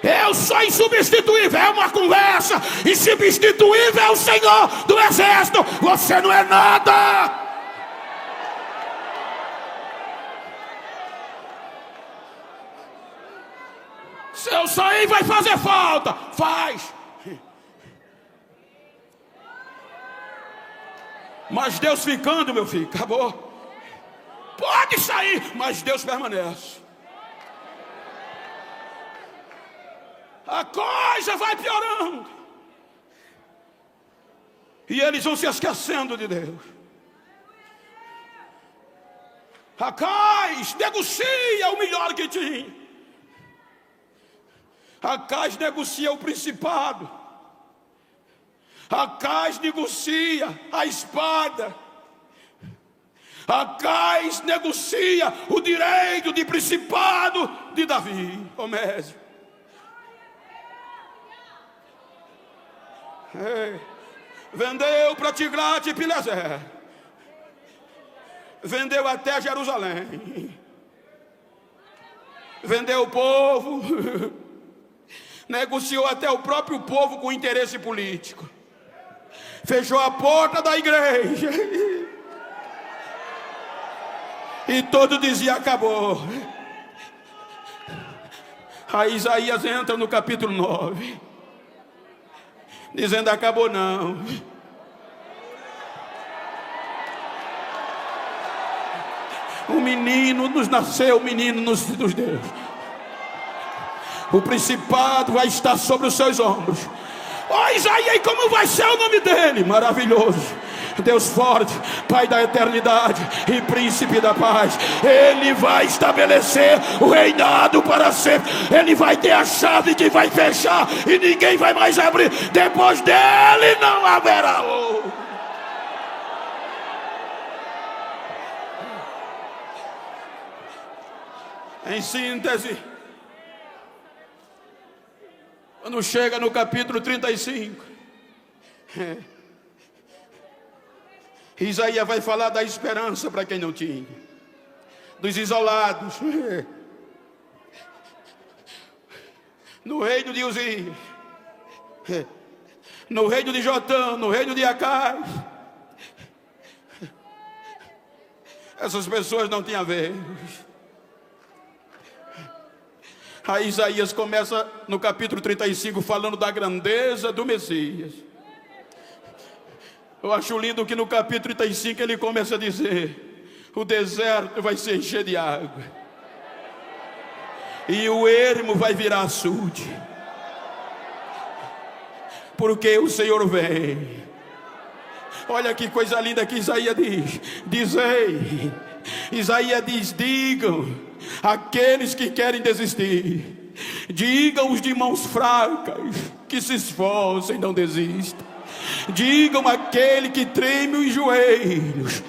Eu sou insubstituível, é uma conversa. Insubstituível é o Senhor do exército. Você não é nada. Se eu sair vai fazer falta. Faz. Mas Deus ficando, meu filho, acabou. Pode sair, mas Deus permanece. A coisa vai piorando. E eles vão se esquecendo de Deus. Acais negocia o melhor que tinha. Acais negocia o principado. Acais negocia a espada. Acais negocia o direito de principado de Davi, Omésio. Vendeu para Tiglat e Pileser. Vendeu até Jerusalém. Vendeu o povo. Negociou até o próprio povo com interesse político. Fechou a porta da igreja. E todo dizia acabou. Aí Isaías entra no capítulo 9, dizendo acabou não. Um menino nos nasceu, um menino nos deu. O principado vai estar sobre os seus ombros. Ó Isaías, como vai ser o nome dele? Maravilhoso, Deus forte, Pai da eternidade e Príncipe da paz. Ele vai estabelecer o reinado para sempre. Ele vai ter a chave que vai fechar e ninguém vai mais abrir. Depois dele não haverá outro. Em síntese, quando chega no capítulo 35, Isaías vai falar da esperança para quem não tinha, dos isolados, no reino de Uzias, no reino de Jotão, no reino de Acais. Essas pessoas não tinham vez. Aí Isaías começa no capítulo 35 falando da grandeza do Messias. Eu acho lindo que no capítulo 35 ele começa a dizer: o deserto vai se encher de água e o ermo vai virar açude, porque o Senhor vem. Olha que coisa linda que Isaías diz. Dizei, Isaías diz: digam aqueles que querem desistir, digam os de mãos fracas que se esforcem, não desistam. Digam aquele que treme os joelhos,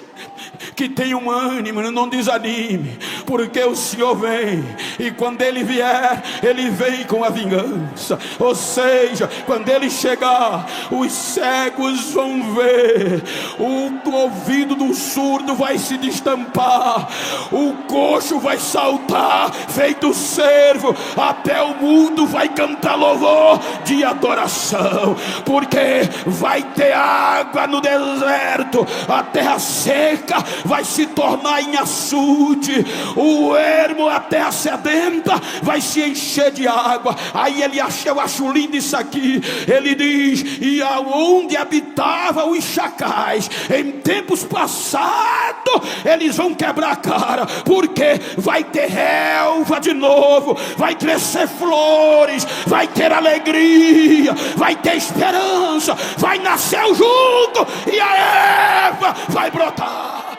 que tenha um ânimo, não desanime, porque o Senhor vem, e quando Ele vier, Ele vem com a vingança. Ou seja, quando Ele chegar, os cegos vão ver, o ouvido do surdo vai se destampar, o coxo vai saltar feito cervo, até o mundo vai cantar louvor de adoração, porque vai ter água no deserto, a terra seca vai se tornar em açude, o ermo, a terra sedenta vai se encher de água. Aí eu acho lindo isso aqui, ele diz: e aonde habitavam os chacais em tempos passados, eles vão quebrar a cara, porque vai ter relva de novo, vai crescer flores, vai ter alegria, vai ter esperança, vai nascer o junco e a erva vai brotar.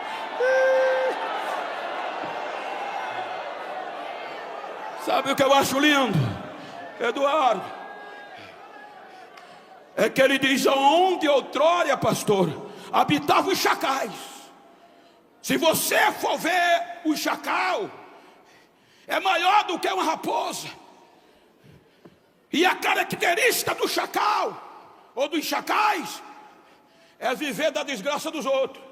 Sabe o que eu acho lindo, Eduardo? É que ele diz: aonde outrora, pastor, habitavam os chacais. Se você for ver o chacal, é maior do que uma raposa. E a característica do chacal, ou dos chacais, é viver da desgraça dos outros.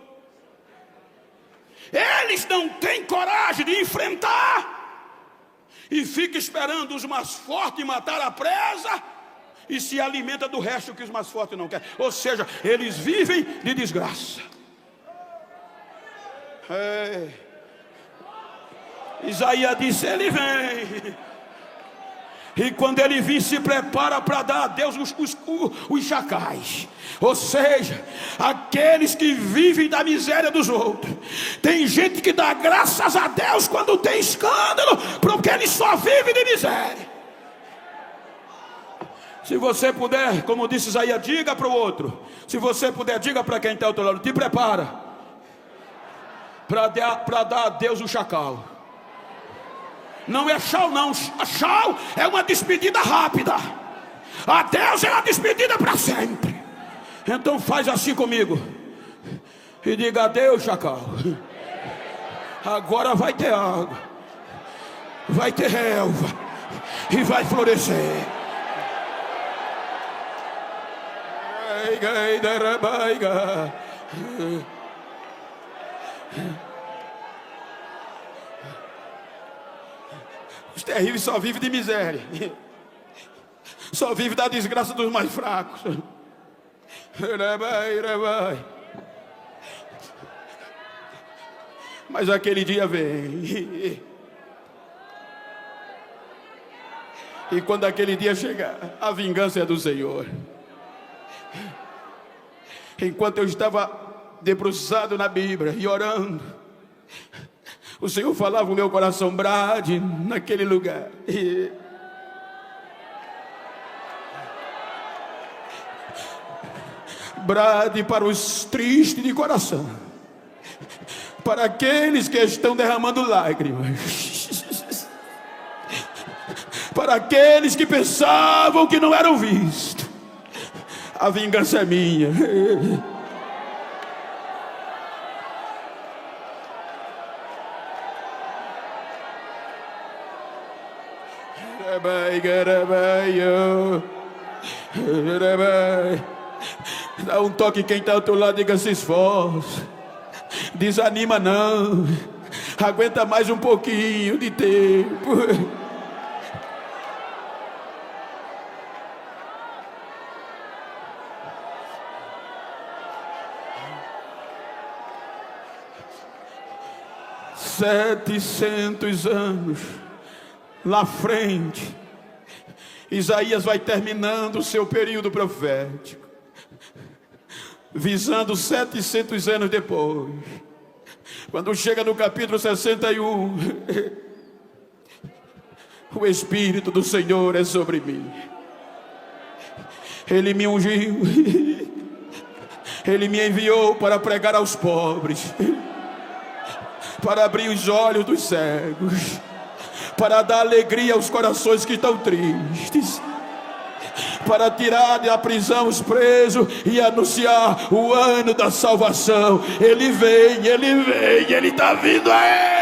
Eles não têm coragem de enfrentar. e fica esperando os mais fortes matar a presa, e se alimenta do resto que os mais fortes não querem. Ou seja, eles vivem de desgraça. Isaías disse: ele vem, e quando ele vir, se prepara para dar a Deus os chacais. Ou seja, aqueles que vivem da miséria dos outros. Tem gente que dá graças a Deus quando tem escândalo, porque ele só vive de miséria. Se você puder, como disse Isaías, diga para o outro. Se você puder, diga para quem está ao teu lado: te prepara para dar a Deus o chacal. Não é chau não, chau é uma despedida rápida, a Deus é uma despedida para sempre. Então faz assim comigo e diga: adeus, chacal. Agora vai ter água, vai ter relva e vai florescer. Os terríveis só vivem de miséria, só vivem da desgraça dos mais fracos. Mas aquele dia vem, e quando aquele dia chegar, a vingança é do Senhor. Enquanto eu estava debruçado na Bíblia e orando, o Senhor falava o meu coração: brade naquele lugar. Brade para os tristes de coração, para aqueles que estão derramando lágrimas, para aqueles que pensavam que não eram vistos. A vingança é minha. Dá um toque quem está ao teu lado, diga: se esforça, desanima não, aguenta mais um pouquinho de tempo. Setecentos anos lá frente, Isaías vai terminando o seu período profético, visando 700 anos depois. Quando chega no capítulo 61, o Espírito do Senhor é sobre mim. Ele me ungiu, Ele me enviou para pregar aos pobres, para abrir os olhos dos cegos, para dar alegria aos corações que estão tristes, para tirar da prisão os presos e anunciar o ano da salvação. Ele vem, Ele está vindo aí.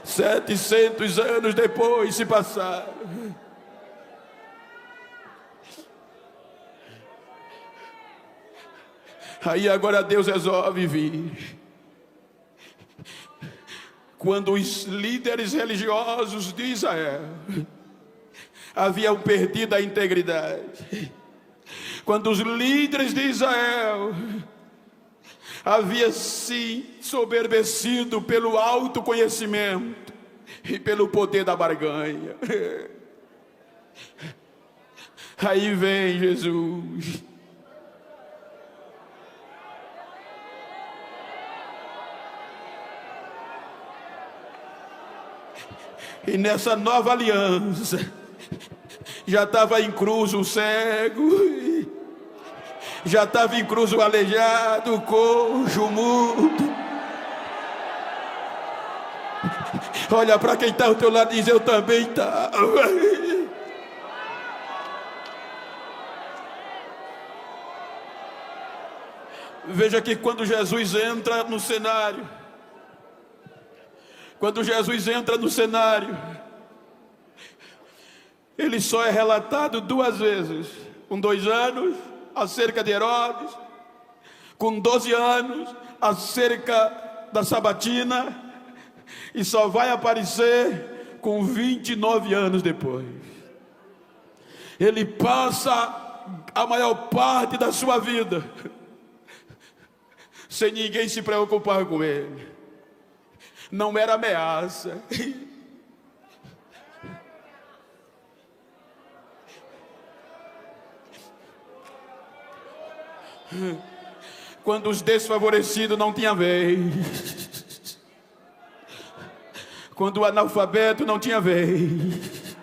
700 anos depois se passaram. Aí agora Deus resolve vir. Quando os líderes religiosos de Israel haviam perdido a integridade, quando os líderes de Israel haviam se soberbecido pelo autoconhecimento e pelo poder da barganha, aí vem Jesus. E nessa nova aliança, já estava em cruz o cego, já estava em cruz o aleijado, o coxo, o mudo. Olha para quem está ao teu lado e diz: eu também estava. Veja que quando Jesus entra no cenário, ele só é relatado 2 vezes, com 2 anos acerca de Herodes, com 12 anos acerca da sabatina e só vai aparecer com 29 anos depois. Ele passa a maior parte da sua vida sem ninguém se preocupar com ele. Não era ameaça. Quando os desfavorecidos não tinham vez, quando o analfabeto não tinha vez.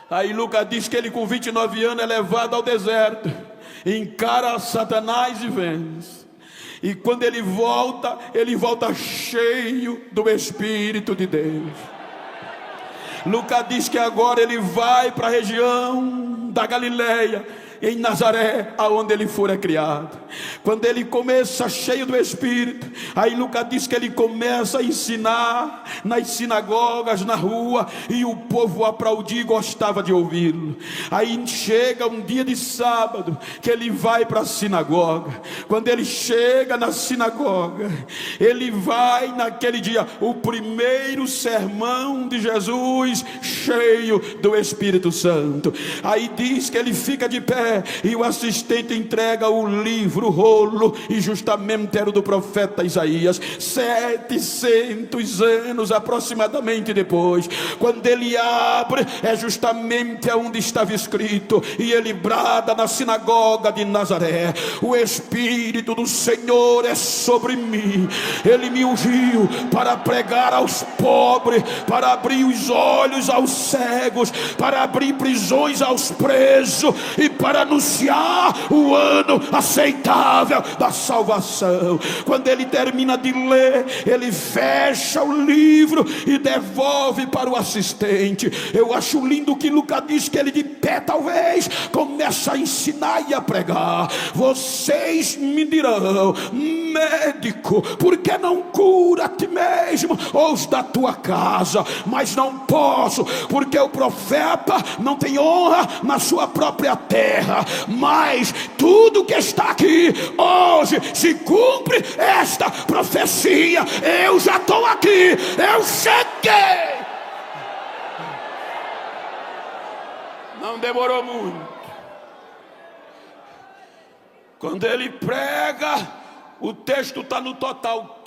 Aí Lucas diz que ele com 29 anos é levado ao deserto, encara Satanás e vence. E quando ele volta cheio do Espírito de Deus. Lucas diz que agora ele vai para a região da Galileia, em Nazaré, aonde ele fora criado. Quando ele começa cheio do Espírito, aí Lucas diz que ele começa a ensinar nas sinagogas, na rua, e o povo aplaudia e gostava de ouvi-lo. Aí chega um dia de sábado, que ele vai para a sinagoga. Quando ele chega na sinagoga, ele vai naquele dia, o primeiro sermão de Jesus, cheio do Espírito Santo. Aí diz que ele fica de pé, e o assistente entrega o livro, o rolo, e justamente era o do profeta Isaías. 700 anos aproximadamente depois, quando ele abre, é justamente onde estava escrito, e ele brada na sinagoga de Nazaré: o Espírito do Senhor é sobre mim, ele me ungiu para pregar aos pobres, para abrir os olhos aos cegos, para abrir prisões aos presos, e para anunciar o ano aceitável da salvação. Quando ele termina de ler, ele fecha o livro e devolve para o assistente. Eu acho lindo que Lucas diz que ele de pé talvez começa a ensinar e a pregar. Vocês me dirão: médico, por que não cura a ti mesmo ou os da tua casa? Mas não posso, porque o profeta não tem honra na sua própria terra. Mas tudo que está aqui hoje se cumpre esta profecia. Eu já estou aqui, eu cheguei. Não demorou muito. Quando ele prega, o texto está no total,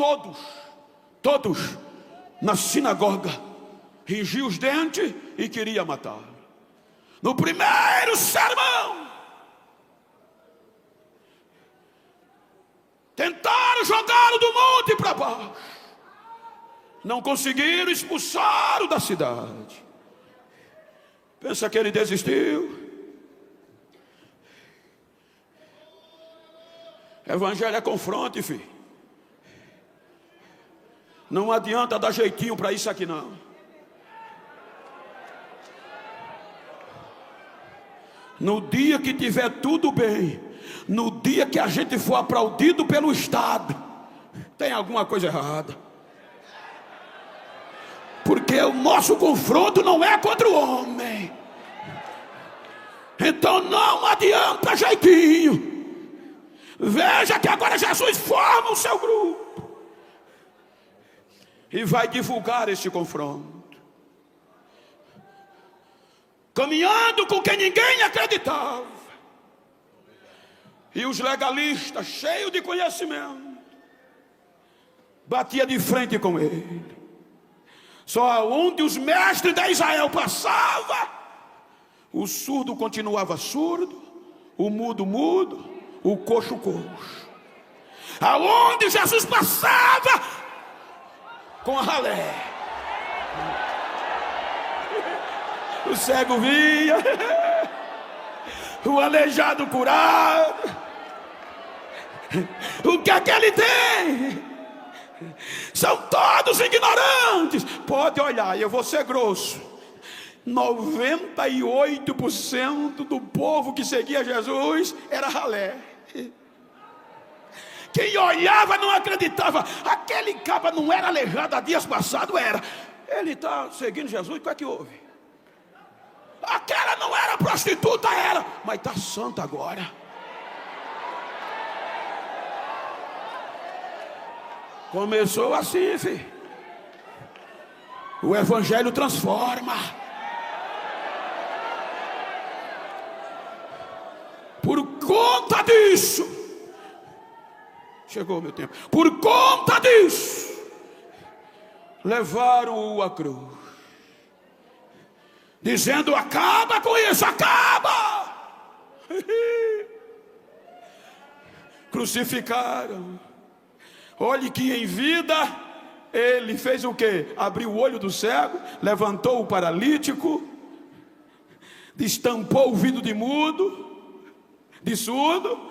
todos na sinagoga ringiu os dentes e queria matar. No primeiro sermão, tentaram jogá-lo do monte para baixo, não conseguiram expulsá-lo da cidade. Pensa que ele desistiu? Evangelho é confronto, filho. Não adianta dar jeitinho para isso aqui não. No dia que tiver tudo bem, no dia que a gente for aplaudido pelo Estado, tem alguma coisa errada. Porque o nosso confronto não é contra o homem. Então não adianta jeitinho. Veja que agora Jesus forma o seu grupo e vai divulgar esse confronto, caminhando com quem ninguém acreditava. E os legalistas, cheios de conhecimento, batia de frente com ele. Só onde os mestres de Israel passavam, o surdo continuava surdo, o mudo mudo, o coxo coxo. Aonde Jesus passava, com a ralé, o cego via, o aleijado curado. O que é que ele tem? São todos ignorantes. Pode olhar, eu vou ser grosso. 98% do povo que seguia Jesus era ralé. Quem olhava não acreditava. Aquele caba não era aleijado há dias passados, era. Ele está seguindo Jesus, o que é que houve? Aquela não era prostituta, era, mas está santa agora. Começou assim, filho. O evangelho transforma. Por conta disso, chegou o meu tempo. Por conta disso, levaram-o à cruz, dizendo: acaba com isso, acaba. Crucificaram. Olhe que em vida ele fez o quê? Abriu o olho do cego, levantou o paralítico, destampou o ouvido de mudo, de surdo.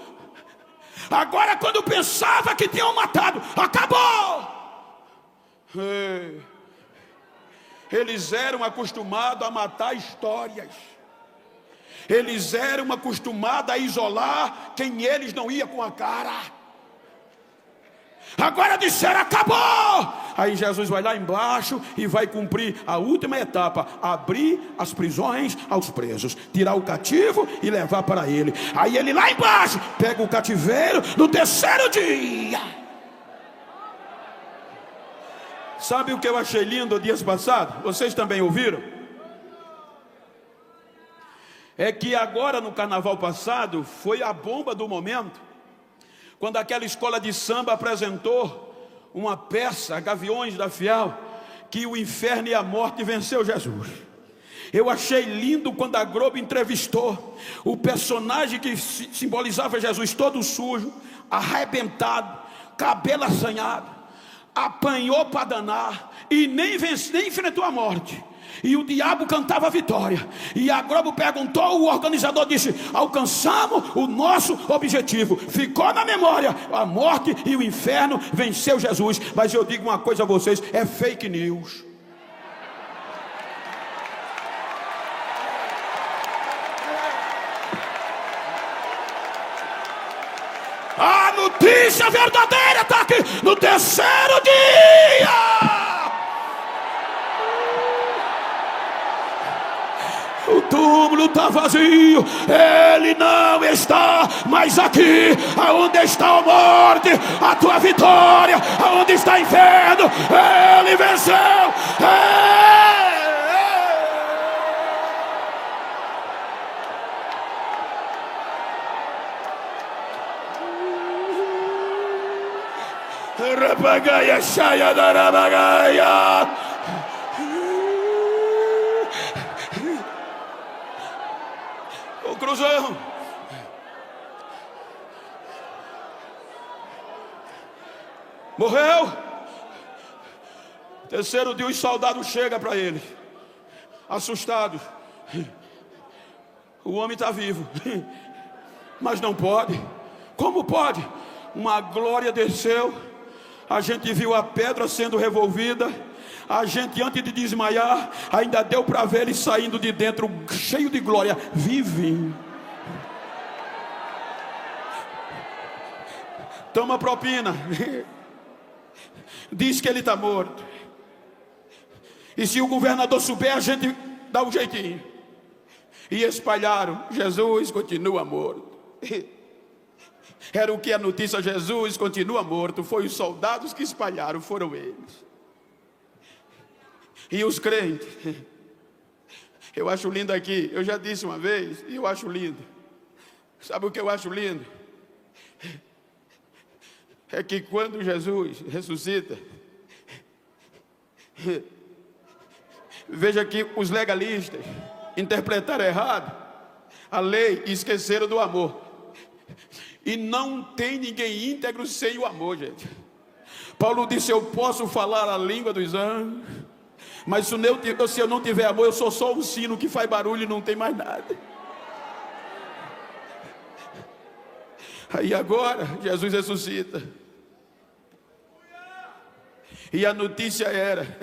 Agora, quando pensava que tinham matado, acabou. Eles eram acostumados a matar histórias. Eles eram acostumados a isolar quem eles não ia com a cara. Agora disseram: acabou. Aí Jesus vai lá embaixo e vai cumprir a última etapa: abrir as prisões aos presos, tirar o cativo e levar para ele. Aí ele lá embaixo pega o cativeiro no terceiro dia. Sabe o que eu achei lindo dias passados? Vocês também ouviram? É que agora no carnaval passado foi a bomba do momento, quando aquela escola de samba apresentou uma peça, Gaviões da Fiel, que o inferno e a morte venceu Jesus. Eu achei lindo quando a Globo entrevistou o personagem que simbolizava Jesus, todo sujo, arrebentado, cabelo assanhado, apanhou para danar e nem enfrentou a morte. E o diabo cantava a vitória. E a Globo perguntou, o organizador disse: alcançamos o nosso objetivo. Ficou na memória, a morte e o inferno venceu Jesus. Mas eu digo uma coisa a vocês: é fake news. A notícia verdadeira está aqui no terceiro dia. O túmulo está vazio, ele não está mais aqui. Aonde está a morte? A tua vitória. Aonde está o inferno? Ele venceu. Rabagaia, Shaya da Rabagaia. O Cruzão. Morreu. Terceiro dia os soldados chegam para ele, assustados. O homem está vivo, mas não pode. Como pode? Uma glória desceu. A gente viu a pedra sendo revolvida. A gente, antes de desmaiar, ainda deu para ver ele saindo de dentro, cheio de glória, vivinho. Toma propina. Diz que ele está morto. E se o governador souber, a gente dá um jeitinho. E espalharam: Jesus continua morto. Era o que a notícia: Jesus continua morto. Foi os soldados que espalharam, foram eles. E os crentes, eu acho lindo aqui, eu já disse uma vez, e eu acho lindo. Sabe o que eu acho lindo? É que quando Jesus ressuscita, veja que os legalistas interpretaram errado a lei e esqueceram do amor. E não tem ninguém íntegro sem o amor, gente. Paulo disse: eu posso falar a língua dos anjos, mas se eu não tiver amor, eu sou só um sino que faz barulho e não tem mais nada. Aí agora Jesus ressuscita. E a notícia era,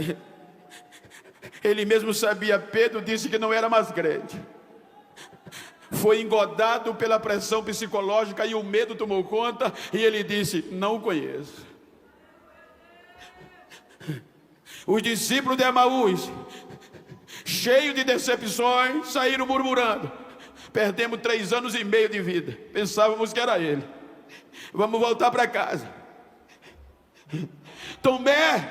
ele mesmo sabia, Pedro disse que não era mais crente. Foi engodado pela pressão psicológica e o medo tomou conta. E ele disse: não o conheço. Os discípulos de Emaús, cheios de decepções, saíram murmurando: perdemos 3 anos e meio de vida, pensávamos que era ele, vamos voltar para casa. Tomé,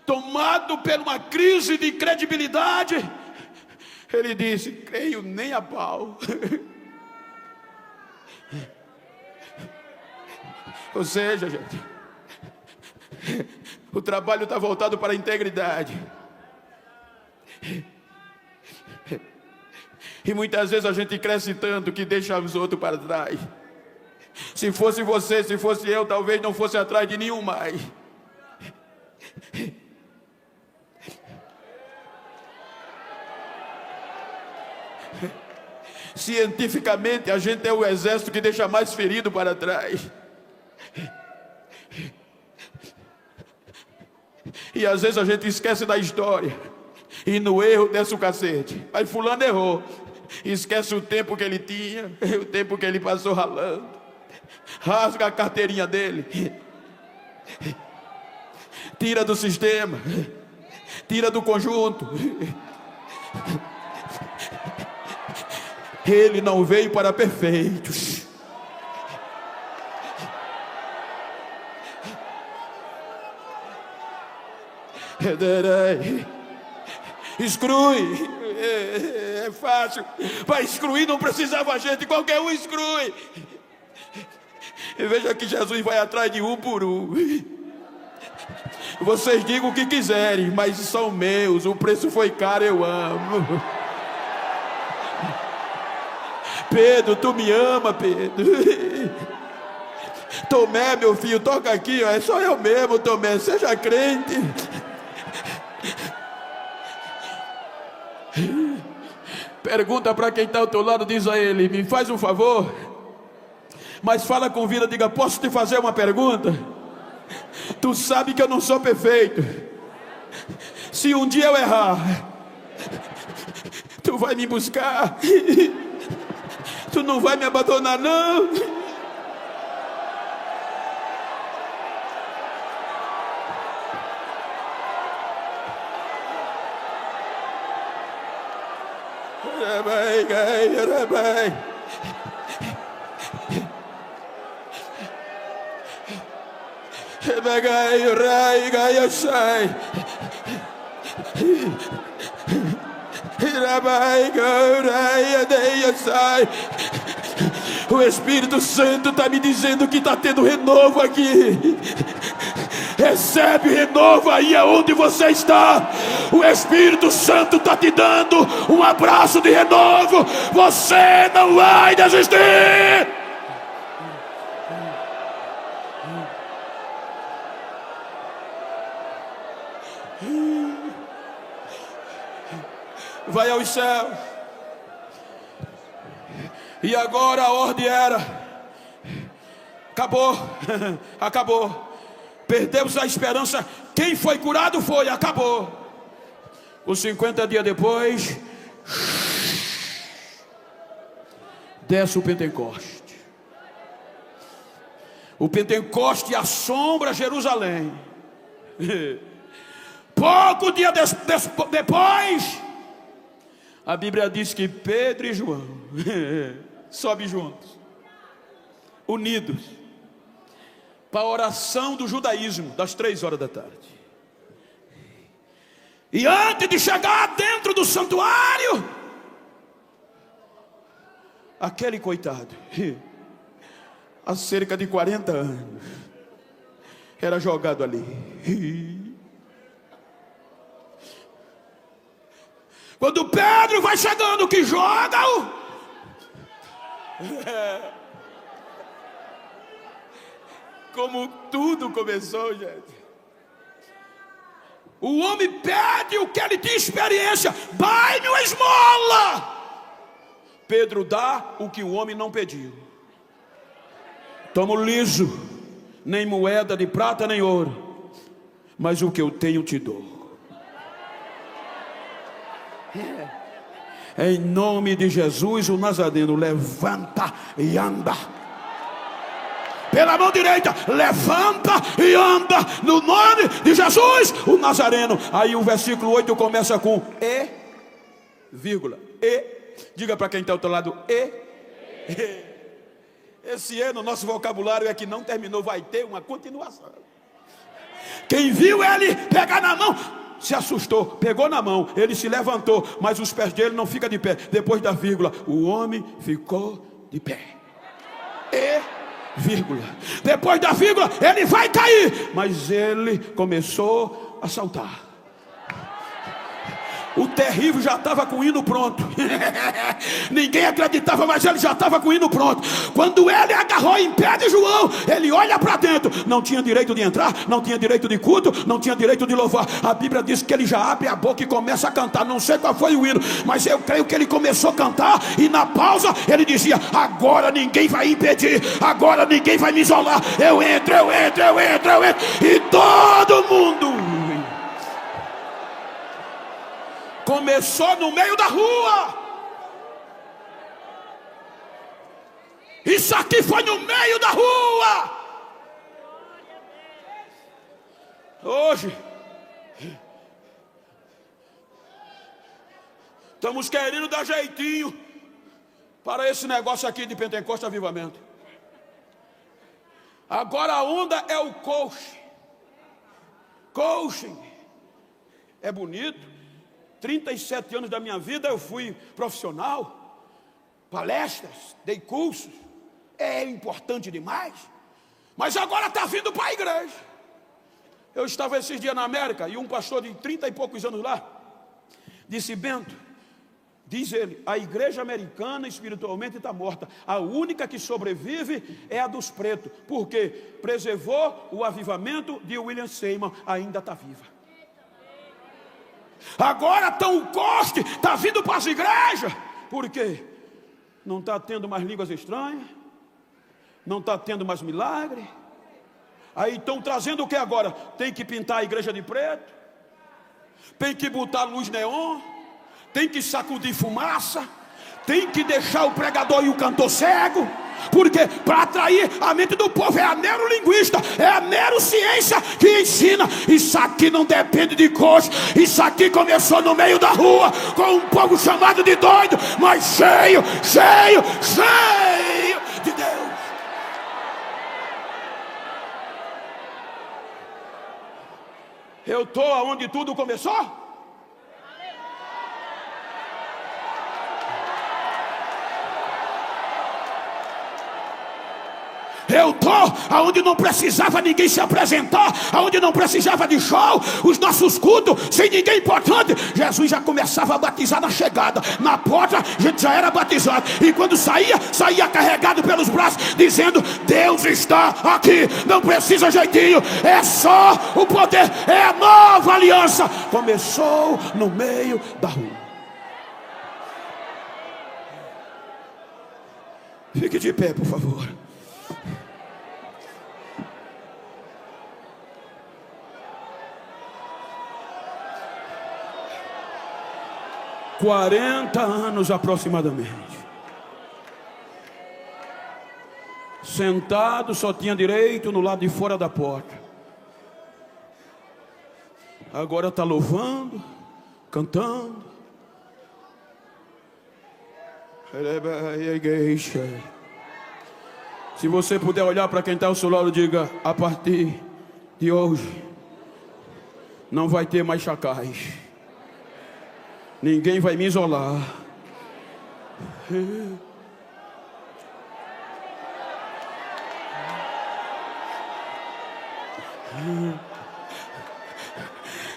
tomado por uma crise de credibilidade, ele disse: creio nem a pau. Ou seja, gente, o trabalho está voltado para a integridade. E muitas vezes a gente cresce tanto que deixa os outros para trás. Se fosse você, se fosse eu, talvez não fosse atrás de nenhum mais. Cientificamente, a gente é o exército que deixa mais ferido para trás. E às vezes a gente esquece da história, e no erro desce o cacete. Aí fulano errou, esquece o tempo que ele tinha, o tempo que ele passou ralando, rasga a carteirinha dele, tira do sistema, tira do conjunto. Ele não veio para perfeitos. Exclui. É fácil. Para excluir não precisava gente, qualquer um exclui. E veja que Jesus vai atrás de um por um. Vocês digam o que quiserem, mas são meus, o preço foi caro, eu amo. Pedro, tu me ama, Pedro. Tomé, meu filho, toca aqui, ó, é só eu mesmo, Tomé, seja crente. Pergunta para quem está ao teu lado, diz a ele: me faz um favor, mas fala com vida, diga: posso te fazer uma pergunta? Tu sabe que eu não sou perfeito. Se um dia eu errar, tu vai me buscar. Tu não vai me abandonar, não. O Espírito Santo está me dizendo que está tendo renovo aqui. Recebe renovo aí aonde você está. O Espírito Santo está te dando um abraço de renovo. Você não vai desistir. Vai aos céus. E agora a ordem era: acabou, acabou. Perdemos a esperança. Quem foi curado foi, acabou. Os 50 dias depois, desce o Pentecoste. O Pentecoste assombra Jerusalém. Pouco dia depois, a Bíblia diz que Pedro e João sobem juntos, unidos, para a oração do judaísmo, das 3 horas da tarde. E antes de chegar dentro do santuário, aquele coitado, há cerca de 40 anos, era jogado ali. Quando Pedro vai chegando, que joga-o, como tudo começou, gente. O homem pede o que ele tinha experiência: dai-me uma esmola. Pedro dá o que o homem não pediu. Tomo liso, nem moeda de prata nem ouro, mas o que eu tenho te dou. Em nome de Jesus o Nazareno, levanta e anda. Pela mão direita, levanta e anda, no nome de Jesus o Nazareno. Aí o versículo 8 começa com e, vírgula, e. Diga para quem está ao teu lado: e. Esse E no nosso vocabulário é que não terminou, vai ter uma continuação. Quem viu ele pegar na mão se assustou, pegou na mão, ele se levantou, mas os pés dele não ficam de pé. Depois da vírgula, o homem ficou de pé. E vírgula. Depois da vírgula, ele vai cair, mas ele começou a saltar. O terrível já estava com o hino pronto. Ninguém acreditava, mas ele já estava com o hino pronto. Quando ele agarrou em pé de João, ele olha para dentro. Não tinha direito de entrar, não tinha direito de culto, não tinha direito de louvar. A Bíblia diz que ele já abre a boca e começa a cantar. Não sei qual foi o hino, mas eu creio que ele começou a cantar. E na pausa ele dizia: agora ninguém vai impedir, agora ninguém vai me isolar. Eu entro. E todo mundo começou no meio da rua. Isso aqui foi no meio da rua. Hoje estamos querendo dar jeitinho para esse negócio aqui de Pentecoste Avivamento. Agora a onda é o coaching. Coaching é bonito. 37 anos da minha vida eu fui profissional, palestras, dei cursos, é importante demais, mas agora está vindo para a igreja. Eu estava esses dias na América e um pastor de 30 e poucos anos lá disse: Bento, diz ele, a igreja americana espiritualmente está morta, a única que sobrevive é a dos pretos, porque preservou o avivamento de William Seymour, ainda está viva. Agora o coste está vindo para as igrejas. Por quê? Não está tendo mais línguas estranhas, não está tendo mais milagre. Aí estão trazendo o que agora? Tem que pintar a igreja de preto, tem que botar luz neon, tem que sacudir fumaça, tem que deixar o pregador e o cantor cego. Porque para atrair a mente do povo é a neurolinguista, é a neurociência que ensina. Isso aqui não depende de coach. Isso aqui começou no meio da rua com um povo chamado de doido, mas cheio de Deus. Eu estou aonde tudo começou. Eu estou aonde não precisava ninguém se apresentar, aonde não precisava de show, os nossos cultos sem ninguém importante. Jesus já começava a batizar na chegada, na porta a gente já era batizado, e quando saía carregado pelos braços, dizendo: Deus está aqui, não precisa jeitinho, é só o poder, é a nova aliança. Começou no meio da rua. Fique de pé, por favor. Há 40 anos aproximadamente, sentado, só tinha direito no lado de fora da porta. Agora está louvando, cantando. Se você puder olhar para quem está ao seu lado, diga: a partir de hoje não vai ter mais chacais. Ninguém vai me isolar.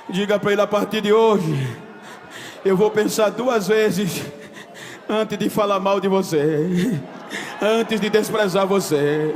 Diga para ele: a partir de hoje eu vou pensar 2 vezes antes de falar mal de você, antes de desprezar você.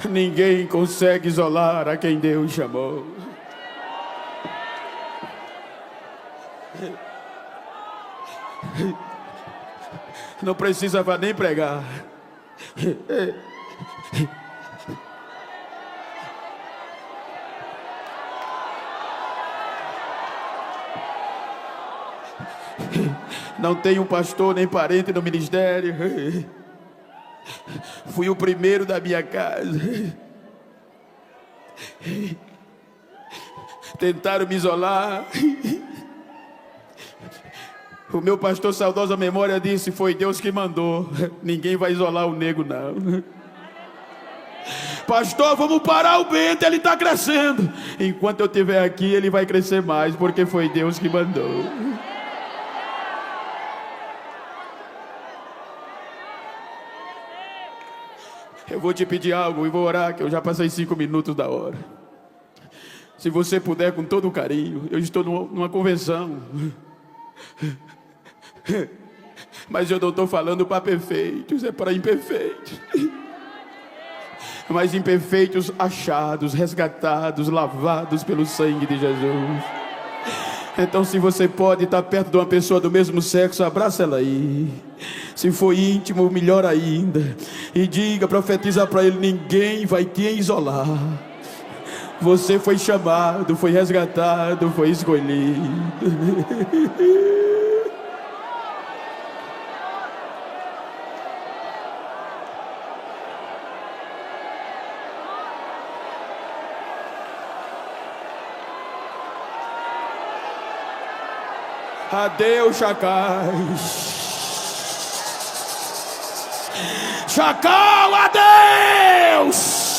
Ninguém consegue isolar a quem Deus chamou. Não precisa nem pregar. Não tem um pastor nem parente no ministério. Fui o primeiro da minha casa. Tentaram me isolar. O meu pastor saudosa memória disse: foi Deus que mandou. Ninguém vai isolar o nego, não. Pastor, vamos parar o Bento, ele está crescendo. Enquanto eu estiver aqui, ele vai crescer mais, porque foi Deus que mandou. Eu vou te pedir algo e vou orar, que eu já passei 5 minutos da hora. Se você puder, com todo carinho, eu estou numa convenção. Mas eu não estou falando para perfeitos, é para imperfeitos. Mas imperfeitos achados, resgatados, lavados pelo sangue de Jesus. Então, se você pode estar perto de uma pessoa do mesmo sexo, abraça ela aí. Se for íntimo, melhor ainda. E diga, profetiza para ele: ninguém vai te isolar. Você foi chamado, foi resgatado, foi escolhido. Adeus, chacais. Chacal, adeus!